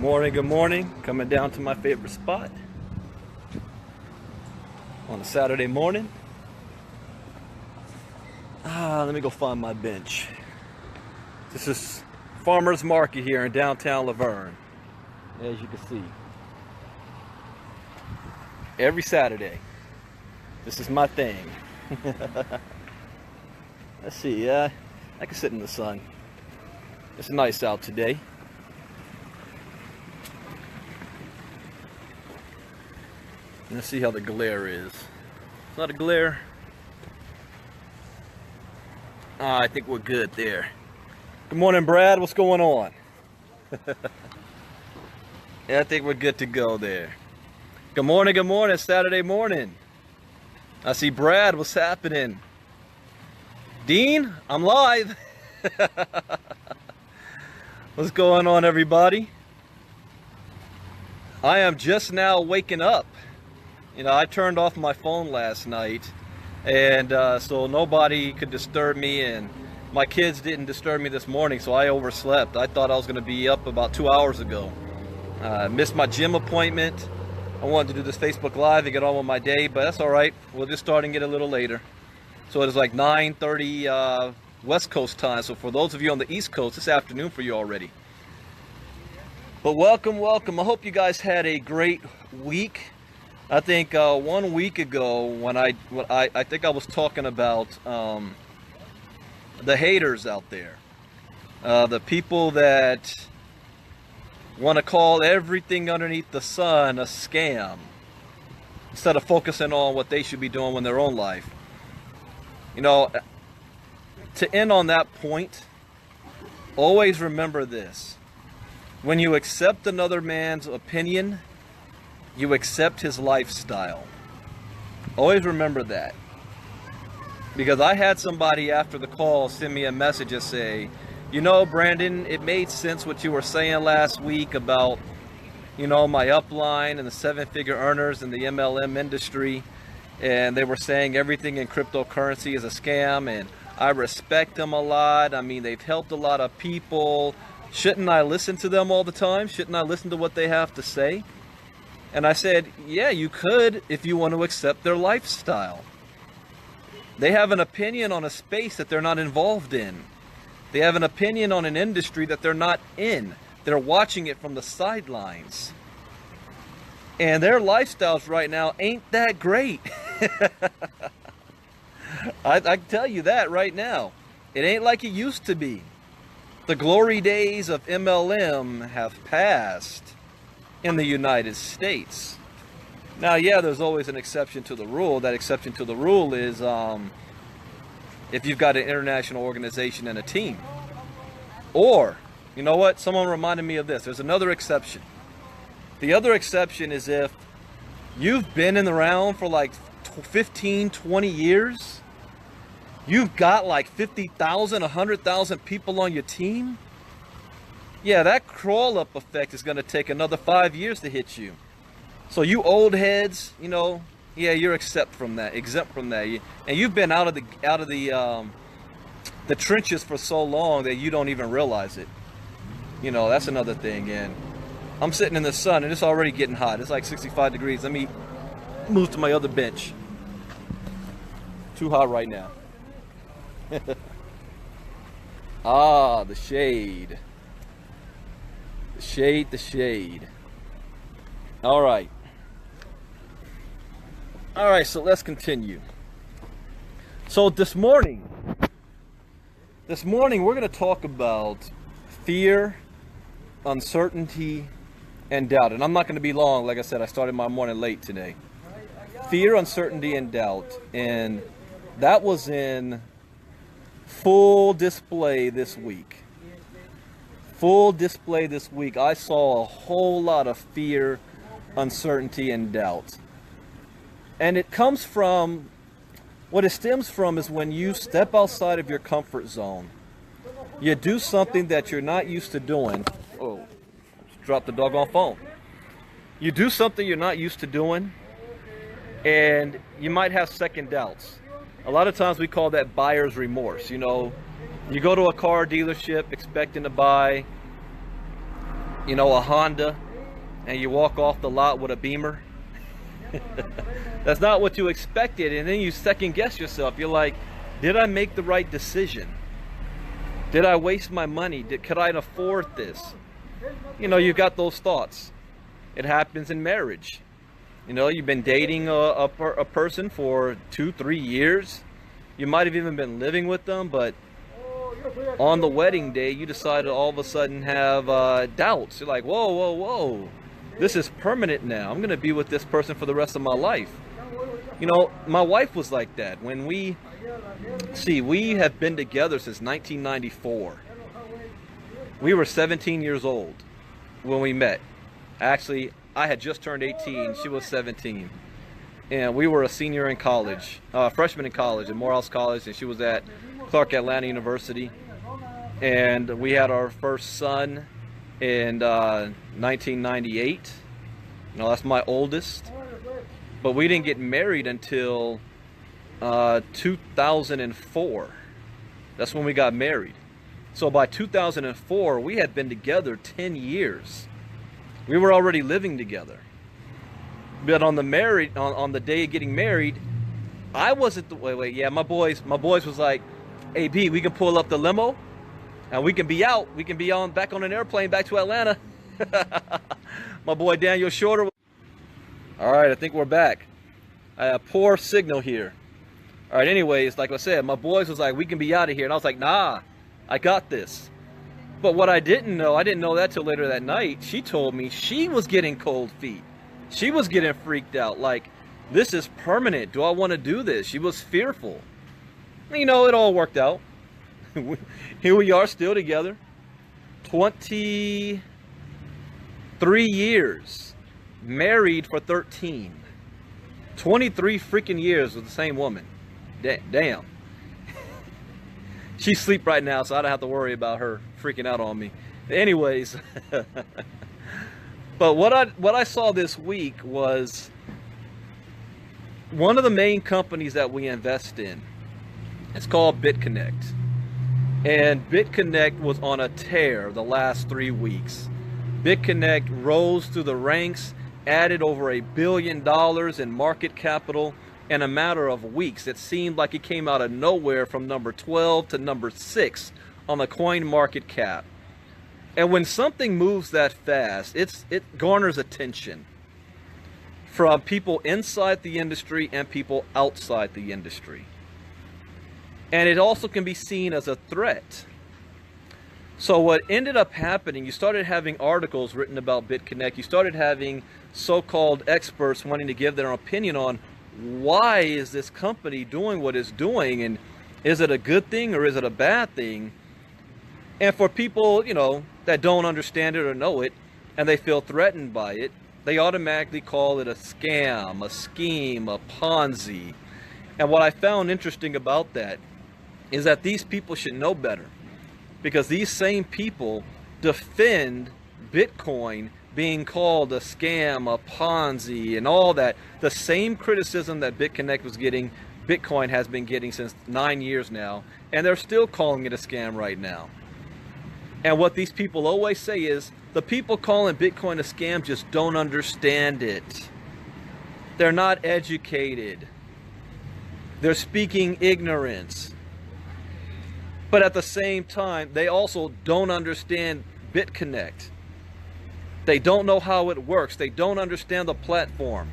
Good morning. Coming down to my favorite spot on a Saturday morning. Let me go find my bench. This is Farmer's Market here in downtown Laverne, as you can see. Every Saturday. This is my thing. Let's see, I can sit in the sun. It's nice out today. Let's see how the glare is. It's not a glare. I think we're good there. Good morning, Brad. What's going on? Yeah, I think we're good to go there. Good morning, Saturday morning. I see Brad. What's happening? Dean, I'm live. What's going on, everybody? I am just now waking up. You know, I turned off my phone last night, and so nobody could disturb me, and my kids didn't disturb me this morning, so I overslept. I thought I was going to be up about 2 hours ago. Missed my gym appointment. I wanted to do this Facebook Live and get on with my day, but that's all right. We'll just start and get a little later. So it is like 9:30 West Coast time. So for those of you on the East Coast, it's afternoon for you already. But welcome. I hope you guys had a great week. I think 1 week ago when I think I was talking about the haters out there, the people that want to call everything underneath the sun a scam instead of focusing on what they should be doing in their own life. You know, to end on that point, always remember this: when you accept another man's opinion, you accept his lifestyle. Always remember that. Because I had somebody after the call send me a message and say, you know, Brandon, it made sense what you were saying last week about, you know, my upline and the 7-figure earners in the MLM industry. And they were saying everything in cryptocurrency is a scam, and I respect them a lot. I mean, they've helped a lot of people. Shouldn't I listen to them all the time? Shouldn't I listen to what they have to say? And I said, yeah, you could if you want to accept their lifestyle. They have an opinion on a space that they're not involved in. They have an opinion on an industry that they're not in. They're watching it from the sidelines. And their lifestyles right now ain't that great. I can tell you that right now. It ain't like it used to be. The glory days of MLM have passed in the United States. Now, yeah, there's always an exception to the rule. That exception to the rule is if you've got an international organization and a team. Or, you know what? Someone reminded me of this. There's another exception. The other exception is if you've been in the round for like 15, 20 years, you've got like 50,000, 100,000 people on your team. Yeah, that crawl-up effect is going to take another 5 years to hit you. So you old heads, you know, yeah, you're exempt from that. And you've been out of the trenches for so long that you don't even realize it. You know, that's another thing. And I'm sitting in the sun, and it's already getting hot. It's like 65 degrees. Let me move to my other bench. Too hot right now. The shade. The shade. All right, so let's continue. So this morning we're going to talk about fear, uncertainty, and doubt. And I'm not going to be long. Like I said, I started my morning late today. Fear, uncertainty, and doubt. And that was in full display this week. I saw a whole lot of fear, uncertainty, and doubt. And it comes from, what it stems from is when you step outside of your comfort zone. You do something that you're not used to doing. Oh, dropped the doggone phone. You do something you're not used to doing, and you might have second doubts. A lot of times we call that buyer's remorse. You know, you go to a car dealership expecting to buy you know, a Honda, and you walk off the lot with a Beamer. That's not what you expected, and then you second guess yourself. You're like, did I make the right decision? Did I waste my money? Could I afford this? You know, you've got those thoughts. It happens in marriage. You know, you've been dating a person for 2-3 years. You might have even been living with them, but on the wedding day, you decided all of a sudden have doubts. You're like, whoa, whoa, whoa. This is permanent now. I'm going to be with this person for the rest of my life. You know, my wife was like that. When we have been together since 1994. We were 17 years old when we met. Actually, I had just turned 18. She was 17. And we were a senior in college, freshman in college at Morehouse College, and she was at Clark Atlanta University. And we had our first son in 1998. You know, that's my oldest. But we didn't get married until 2004. That's when we got married. So by 2004, we had been together 10 years. We were already living together. But on the day of getting married, I wasn't the wait. Yeah, my boys was like, "Hey B, we can pull up the limo, and we can be out. We can be back on an airplane back to Atlanta." My boy Daniel Shorter. All right, I think we're back. I have poor signal here. All right, anyways, like I said, my boys was like, "We can be out of here," and I was like, "Nah, I got this." But what I didn't know that till later that night. She told me she was getting cold feet. She was getting freaked out, like, this is permanent. Do I want to do this? She was fearful. You know, it all worked out. Here we are still together. 23 years. Married for 13. 23 freaking years with the same woman. Damn. She's asleep right now, so I don't have to worry about her freaking out on me. Anyways. But what I saw this week was one of the main companies that we invest in. It's called BitConnect. And BitConnect was on a tear the last 3 weeks. BitConnect rose through the ranks, added over $1 billion in market capital in a matter of weeks. It seemed like it came out of nowhere from number 12 to number 6 on the coin market cap. And when something moves that fast, it garners attention from people inside the industry and people outside the industry. And it also can be seen as a threat. So what ended up happening, you started having articles written about BitConnect. You started having so-called experts wanting to give their opinion on why is this company doing what it's doing, and is it a good thing or is it a bad thing? And for people, you know, that don't understand it or know it, and they feel threatened by it, they automatically call it a scam, a scheme, a Ponzi. And what I found interesting about that is that these people should know better, because these same people defend Bitcoin being called a scam, a Ponzi, and all that. The same criticism that BitConnect was getting, Bitcoin has been getting since 9 years now, and they're still calling it a scam right now. And what these people always say is, the people calling Bitcoin a scam just don't understand it. They're not educated. They're speaking ignorance. But at the same time, they also don't understand BitConnect. They don't know how it works. They don't understand the platform.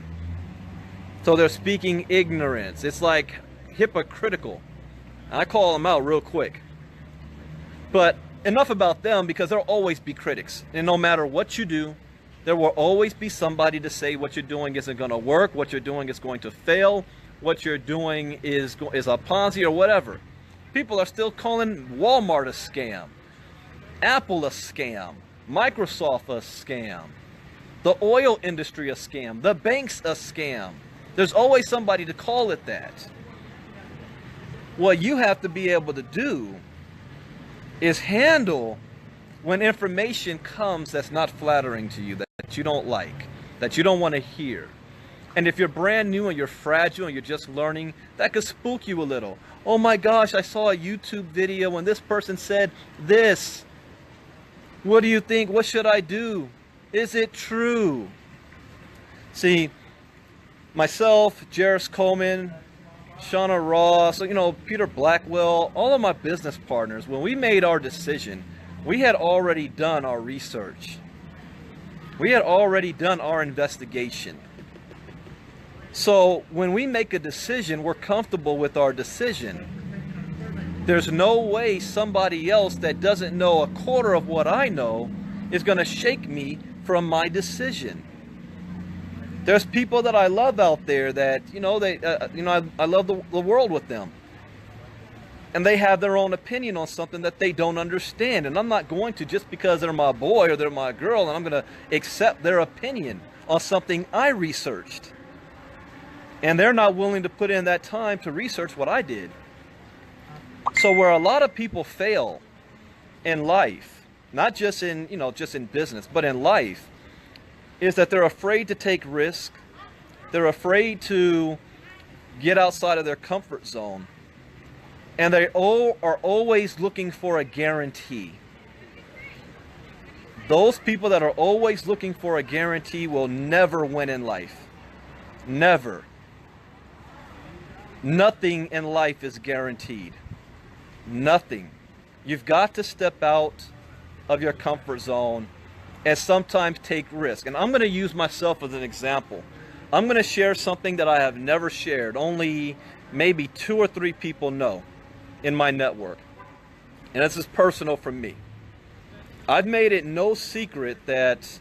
So they're speaking ignorance. It's like hypocritical. I call them out real quick. But enough about them, because there'll always be critics. And no matter what you do, there will always be somebody to say what you're doing isn't going to work, what you're doing is going to fail, what you're doing is a Ponzi or whatever. People are still calling Walmart a scam, Apple a scam, Microsoft a scam, the oil industry a scam, the banks a scam. There's always somebody to call it that. What you have to be able to do is handle when information comes that's not flattering to you, that you don't like, that you don't want to hear. And if you're brand new and you're fragile and you're just learning, that could spook you a little. Oh my gosh, I saw a YouTube video and this person said this. What do you think? What should I do? Is it true? See, myself, Jairus Coleman, Shauna Ross, Peter Blackwell, all of my business partners, when we made our decision, we had already done our research. We had already done our investigation. So when we make a decision, we're comfortable with our decision. There's no way somebody else that doesn't know a quarter of what I know is going to shake me from my decision. There's people that I love out there that, I love the world with them. And they have their own opinion on something that they don't understand. And I'm not going to, just because they're my boy or they're my girl, and I'm going to accept their opinion on something I researched. And they're not willing to put in that time to research what I did. So where a lot of people fail in life, not just in, just in business, but in life, is that they're afraid to take risk. They're afraid to get outside of their comfort zone. And they all are always looking for a guarantee. Those people that are always looking for a guarantee will never win in life. Never. Nothing in life is guaranteed. Nothing. You've got to step out of your comfort zone and sometimes take risk. And I'm going to use myself as an example. I'm going to share something that I have never shared. Only maybe 2 or 3 people know in my network. And this is personal for me. I've made it no secret that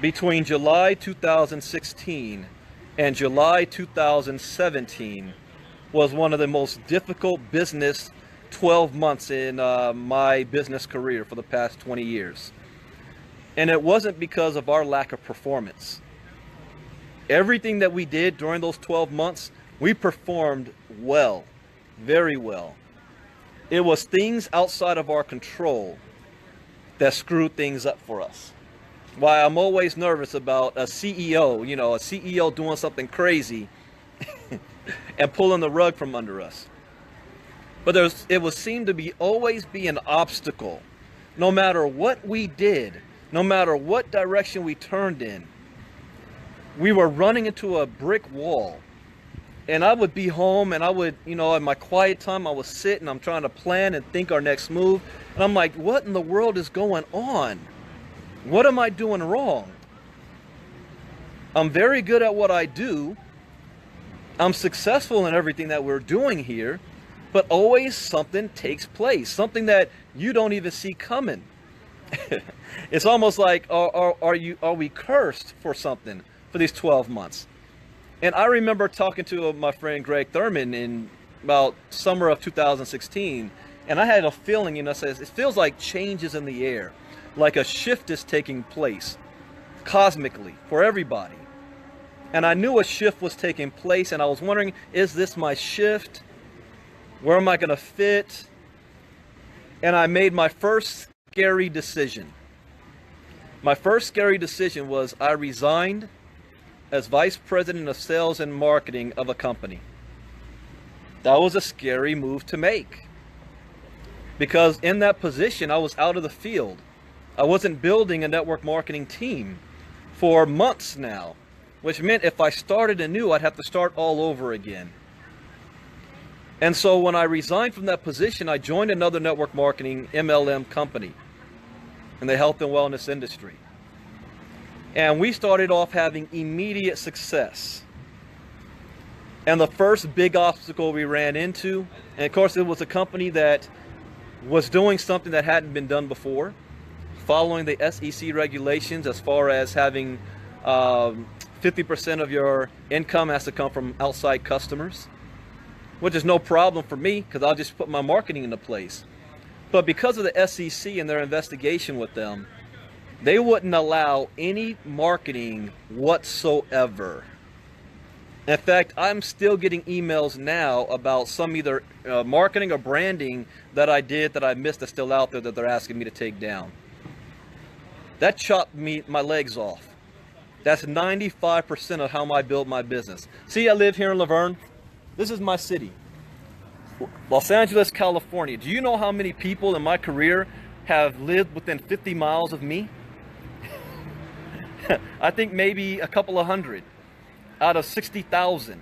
between July 2016 and July 2017 was one of the most difficult business 12 months in my business career for the past 20 years. And it wasn't because of our lack of performance. Everything that we did during those 12 months, we performed well, very well. It was things outside of our control that screwed things up for us. Why I'm always nervous about a CEO, a CEO doing something crazy and pulling the rug from under us. But it would seem to be always be an obstacle. No matter what we did, no matter what direction we turned in, we were running into a brick wall. And I would be home and I would, in my quiet time, I would sit and I'm trying to plan and think our next move. And I'm like, what in the world is going on? What am I doing wrong? I'm very good at what I do. I'm successful in everything that we're doing here, but always something takes place, something that you don't even see coming. It's almost like, are we cursed for something for these 12 months? And I remember talking to my friend Greg Thurman in about summer of 2016, and I had a feeling, it feels like change is in the air, like a shift is taking place cosmically for everybody. And I knew a shift was taking place, and I was wondering, is this my shift? Where am I going to fit? And I made my first scary decision. My first scary decision was I resigned as vice president of sales and marketing of a company. That was a scary move to make, because in that position I was out of the field. I wasn't building a network marketing team for months now, which meant if I started anew, I'd have to start all over again. And so when I resigned from that position, I joined another network marketing MLM company in the health and wellness industry. And we started off having immediate success. And the first big obstacle we ran into, and of course it was a company that was doing something that hadn't been done before, following the SEC regulations as far as having 50% of your income has to come from outside customers, which is no problem for me because I'll just put my marketing into place. But because of the SEC and their investigation with them, they wouldn't allow any marketing whatsoever. In fact, I'm still getting emails now about some either marketing or branding that I did that I missed that's still out there that they're asking me to take down. That chopped my legs off. That's 95% of how I build my business. See, I live here in Laverne. This is my city. Los Angeles, California. Do you know how many people in my career have lived within 50 miles of me? I think maybe a couple of hundred out of 60,000.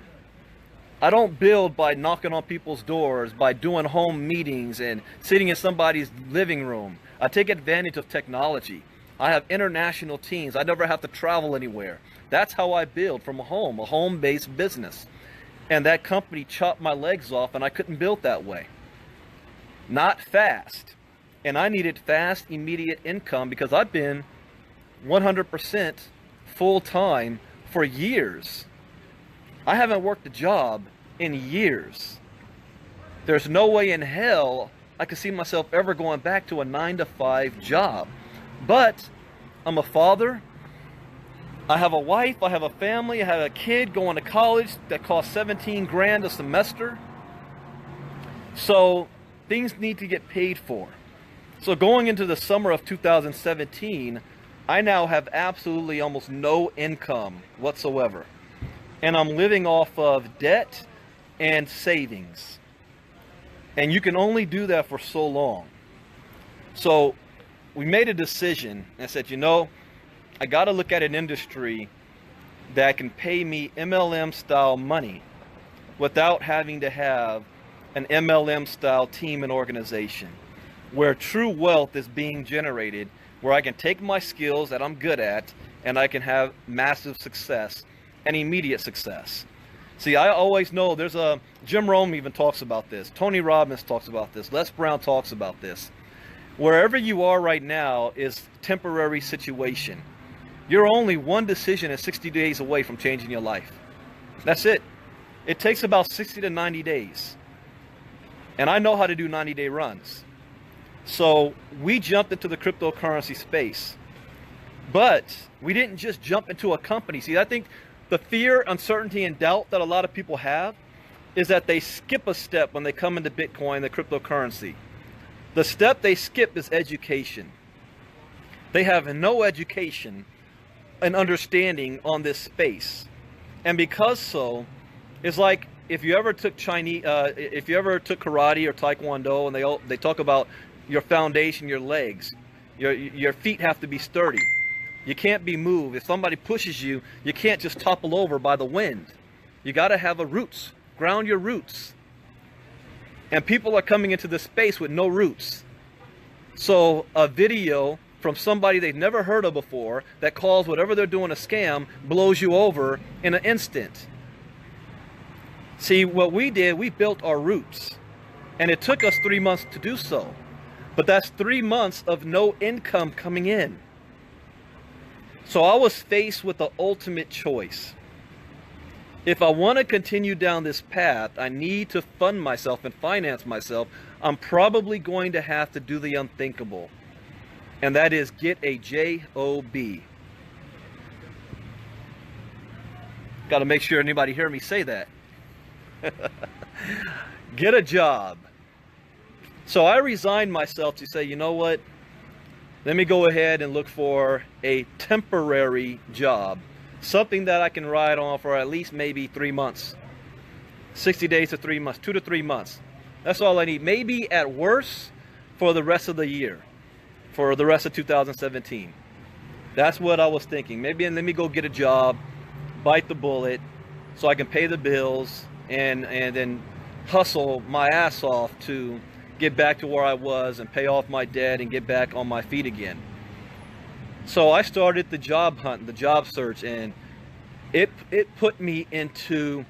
I don't build by knocking on people's doors, by doing home meetings and sitting in somebody's living room. I take advantage of technology. I have international teams. I never have to travel anywhere. That's how I build, from a home-based business. And that company chopped my legs off, and I couldn't build that way. Not fast. And I needed fast, immediate income because I've been 100% full-time for years. I haven't worked a job in years. There's no way in hell I could see myself ever going back to a 9-to-5 job. But I'm a father. I have a wife. I have a family. I have a kid going to college that costs 17 grand a semester. So things need to get paid for. So going into the summer of 2017, I now have absolutely almost no income whatsoever. And I'm living off of debt and savings. And you can only do that for so long. So we made a decision and said, you know, I got to look at an industry that can pay me MLM style money without having to have an MLM style team and organization, where true wealth is being generated, where I can take my skills that I'm good at and I can have massive success and immediate success. See, I always know there's a, Jim Rome even talks about this, Tony Robbins talks about this, Les Brown talks about this. Wherever you are right now is temporary situation. You're only one decision and 60 days away from changing your life. That's it. It takes about 60 to 90 days. And I know how to do 90-day runs. So we jumped into the cryptocurrency space. But we didn't just jump into a company. See, I think the fear, uncertainty, and doubt that a lot of people have is that they skip a step when they come into Bitcoin, the cryptocurrency. The step they skip is education. They have no education and understanding on this space. And because so, it's like if you ever took if you ever took karate or taekwondo, and they talk about your foundation, your legs, your feet have to be sturdy. You can't be moved. If somebody pushes you, you can't just topple over by the wind. You got to have a roots. Ground your roots. And people are coming into this space with no roots. So a video from somebody they've never heard of before that calls whatever they're doing a scam blows you over in an instant. See, what we did, we built our roots. And it took us 3 months to do so. But that's 3 months of no income coming in. So I was faced with the ultimate choice. If I want to continue down this path, I need to fund myself and finance myself. I'm probably going to have to do the unthinkable. And that is get a job. Got to make sure anybody hear me say that. Get a job. So I resigned myself to say, you know what? Let me go ahead and look for a temporary job. Something that I can ride on for at least maybe 3 months. 60 days to 3 months, 2 to 3 months. That's all I need. Maybe at worst for the rest of the year. For the rest of 2017. That's what I was thinking. Maybe let me go get a job, bite the bullet, so I can pay the bills and then hustle my ass off to get back to where I was and pay off my debt and get back on my feet again. So I started the job hunt, the job search, and it put me into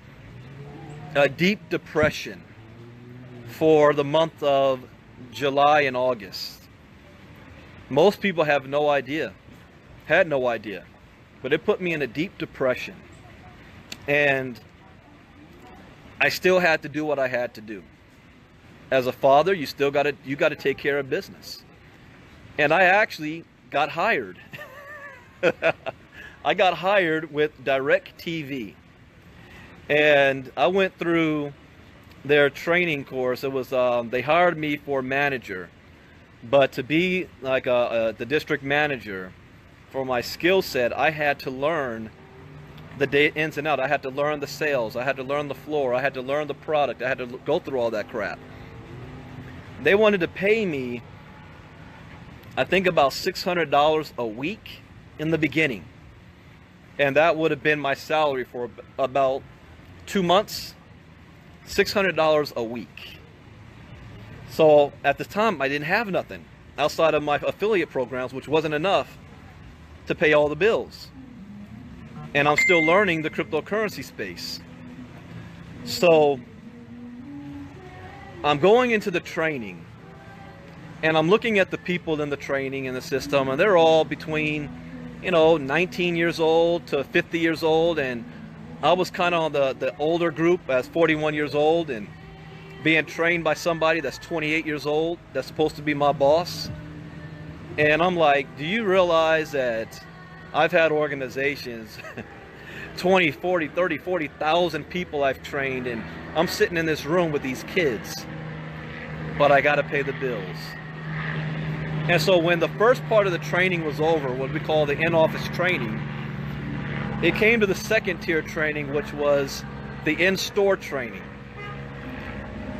a deep depression for the month of July and August. Most people have no idea, had no idea, but it put me in a deep depression. And I still had to do what I had to do. As a father, you still got to take care of business. And I actually got hired. I got hired with DirecTV. And I went through their training course. It was they hired me for manager, but to be like the district manager, for my skill set, I had to learn the ins and outs. I had to learn the sales. I had to learn the floor. I had to learn the product. I had to go through all that crap. They wanted to pay me I think about $600 a week in the beginning. And that would have been my salary for about 2 months, $600 a week. So at the time, I didn't have nothing outside of my affiliate programs, which wasn't enough to pay all the bills. And I'm still learning the cryptocurrency space. So I'm going into the training, and I'm looking at the people in the training and the system, and they're all between, 19 years old to 50 years old. And I was kind of on the older group as 41 years old and being trained by somebody that's 28 years old that's supposed to be my boss. And I'm like, do you realize that I've had organizations 20, 40, 30, 40,000 people I've trained, and I'm sitting in this room with these kids, but I got to pay the bills. And so when the first part of the training was over, what we call the in-office training, it came to the second tier training, which was the in-store training.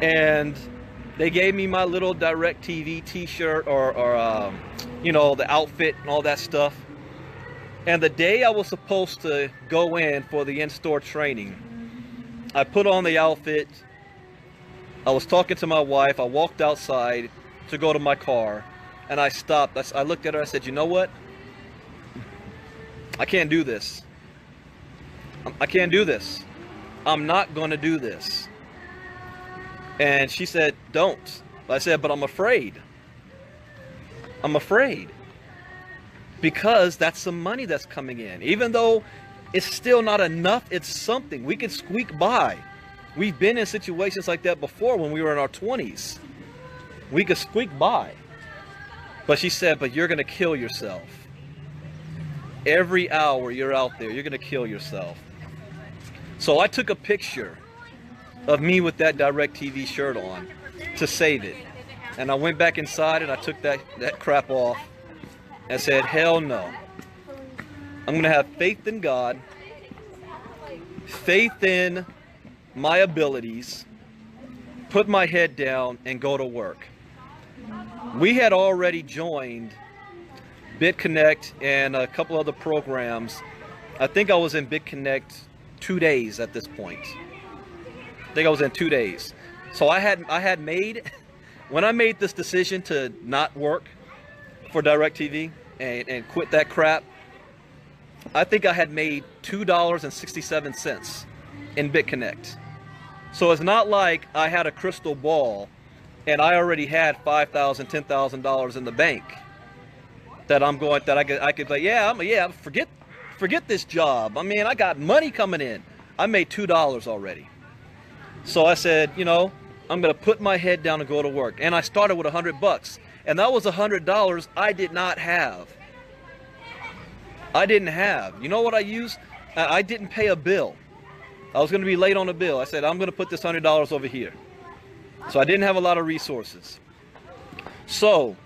And they gave me my little DirecTV t-shirt or the outfit and all that stuff. And the day I was supposed to go in for the in-store training, I put on the outfit. I was talking to my wife. I walked outside to go to my car, and I stopped. I looked at her. I said, you know what? I can't do this. I can't do this. I'm not going to do this. And she said, don't. I said, but I'm afraid. I'm afraid. Because that's some money that's coming in. Even though it's still not enough, it's something. We can squeak by. We've been in situations like that before when we were in our 20s. We could squeak by. But she said, but you're going to kill yourself. Every hour you're out there, you're going to kill yourself. So I took a picture of me with that DirecTV shirt on to save it. And I went back inside and I took that crap off and said, hell no. I'm going to have faith in God, faith in my abilities, put my head down and go to work. We had already joined BitConnect and a couple other programs. I think I was in BitConnect 2 days at this point. I think I was in 2 days. So I had made, when I made this decision to not work for DirecTV and quit that crap, I think I had made $2.67 in BitConnect. So it's not like I had a crystal ball and I already had $5,000, $10,000 in the bank that I could say, forget this job. I mean, I got money coming in. I made $2 already. So I said, I'm going to put my head down and go to work. And I started with $100, and that was $100 I did not have. I didn't have. You know what I used? I didn't pay a bill. I was going to be late on a bill. I said, I'm going to put this $100 over here. So I didn't have a lot of resources. So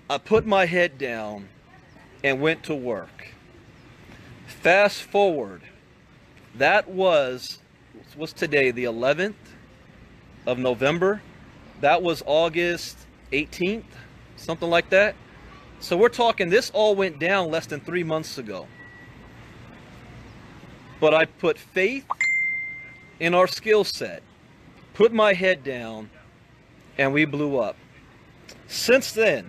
I put my head down and went to work. Fast forward, that was today, the 11th of November. That was August 18th, something like that. So we're talking, this all went down less than 3 months ago. But I put faith in our skill set, put my head down, and we blew up. Since then,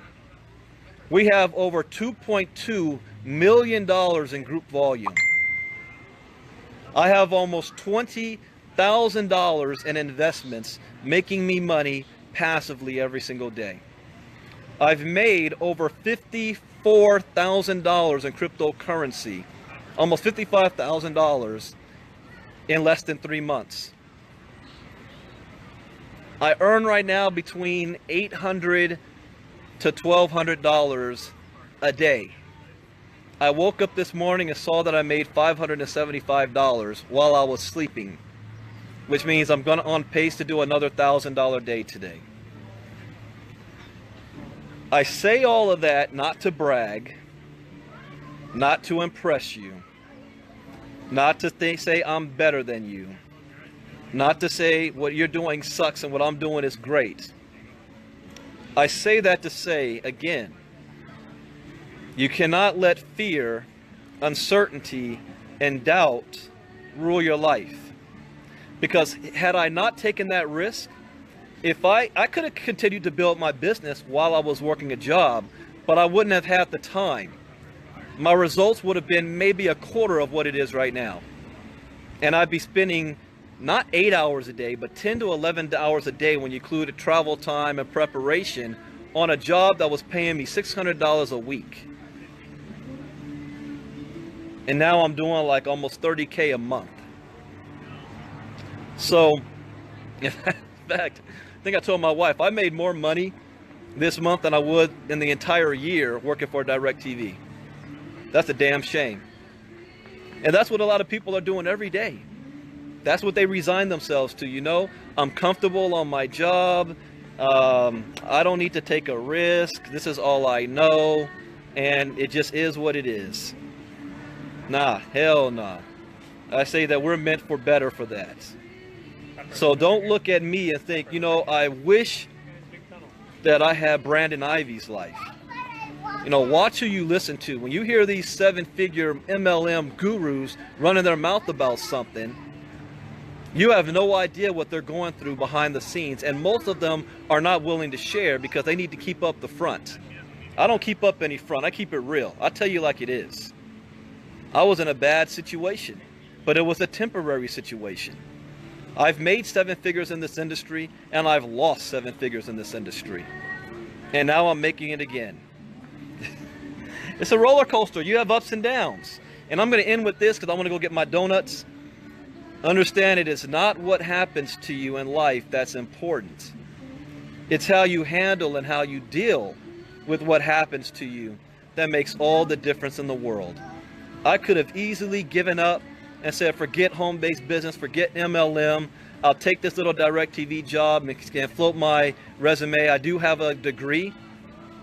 we have over $2.2 million in group volume. I have almost $20,000 in investments making me money passively every single day. I've made over $54,000 in cryptocurrency, almost $55,000 in less than 3 months. I earn right now between $800 to $1,200 a day. I woke up this morning and saw that I made $575 while I was sleeping, which means I'm on pace to do another $1,000 day today. I say all of that not to brag, not to impress you, not to say I'm better than you, not to say what you're doing sucks and what I'm doing is great. I say that to say, again, You cannot let fear, uncertainty, and doubt rule your life. Because had I not taken that risk, if I could have continued to build my business while I was working a job, but I wouldn't have had the time. My results would have been maybe a quarter of what it is right now. And I'd be spending not 8 hours a day, but 10 to 11 hours a day when you include travel time and preparation on a job that was paying me $600 a week. And now I'm doing like almost $30K a month. So, in fact, I think I told my wife, I made more money this month than I would in the entire year working for DirecTV. That's a damn shame. And that's what a lot of people are doing every day. That's what they resign themselves to. You know, I'm comfortable on my job. I don't need to take a risk. This is all I know. And it just is what it is. Nah, hell nah. I say that we're meant for better for that. So don't look at me and think, you know, I wish that I had Brandon Ivey's life. You know, watch who you listen to. When you hear these 7-figure MLM gurus running their mouth about something, you have no idea what they're going through behind the scenes. And most of them are not willing to share because they need to keep up the front. I don't keep up any front. I keep it real. I tell you like it is. I was in a bad situation, but it was a temporary situation. I've made 7 figures in this industry, and I've lost 7 figures in this industry. And now I'm making it again. It's a roller coaster. You have ups and downs. And I'm going to end with this because I want to go get my donuts. Understand, it is not what happens to you in life that's important. It's how you handle and how you deal with what happens to you that makes all the difference in the world. I could have easily given up and said, forget home-based business, forget MLM. I'll take this little DirecTV job and float my resume. I do have a degree.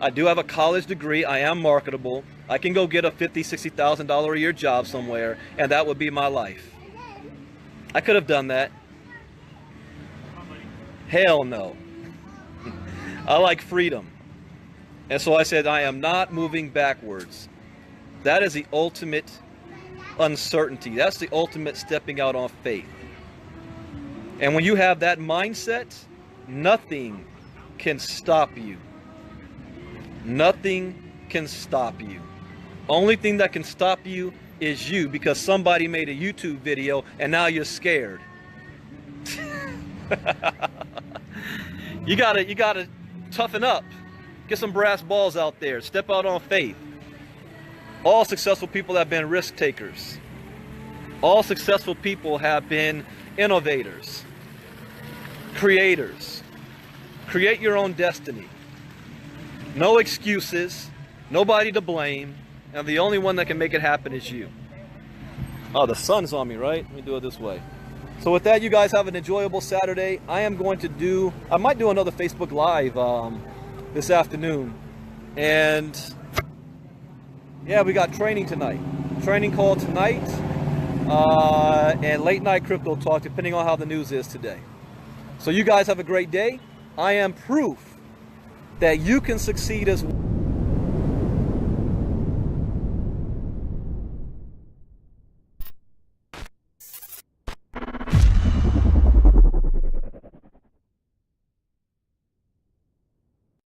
I do have a college degree. I am marketable. I can go get a $50,000, $60,000 a year job somewhere, and that would be my life. I could have done that. Hell no. I like freedom. And so I said, I am not moving backwards. That is the ultimate uncertainty. That's the ultimate stepping out on faith. And when you have that mindset, nothing can stop you. Nothing can stop you. Only thing that can stop you is you, because somebody made a YouTube video and now you're scared. You gotta toughen up. Get some brass balls out there. Step out on faith. All successful people have been risk takers. All successful people have been innovators, creators. Create your own destiny. No excuses, nobody to blame, and the only one that can make it happen is you. Oh, the sun's on me, right? Let me do it this way. So with that, you guys have an enjoyable Saturday. I might do another Facebook Live this afternoon. And yeah, we got training tonight. Training call tonight. And late night crypto talk, depending on how the news is today. So you guys have a great day. I am proof that you can succeed as well.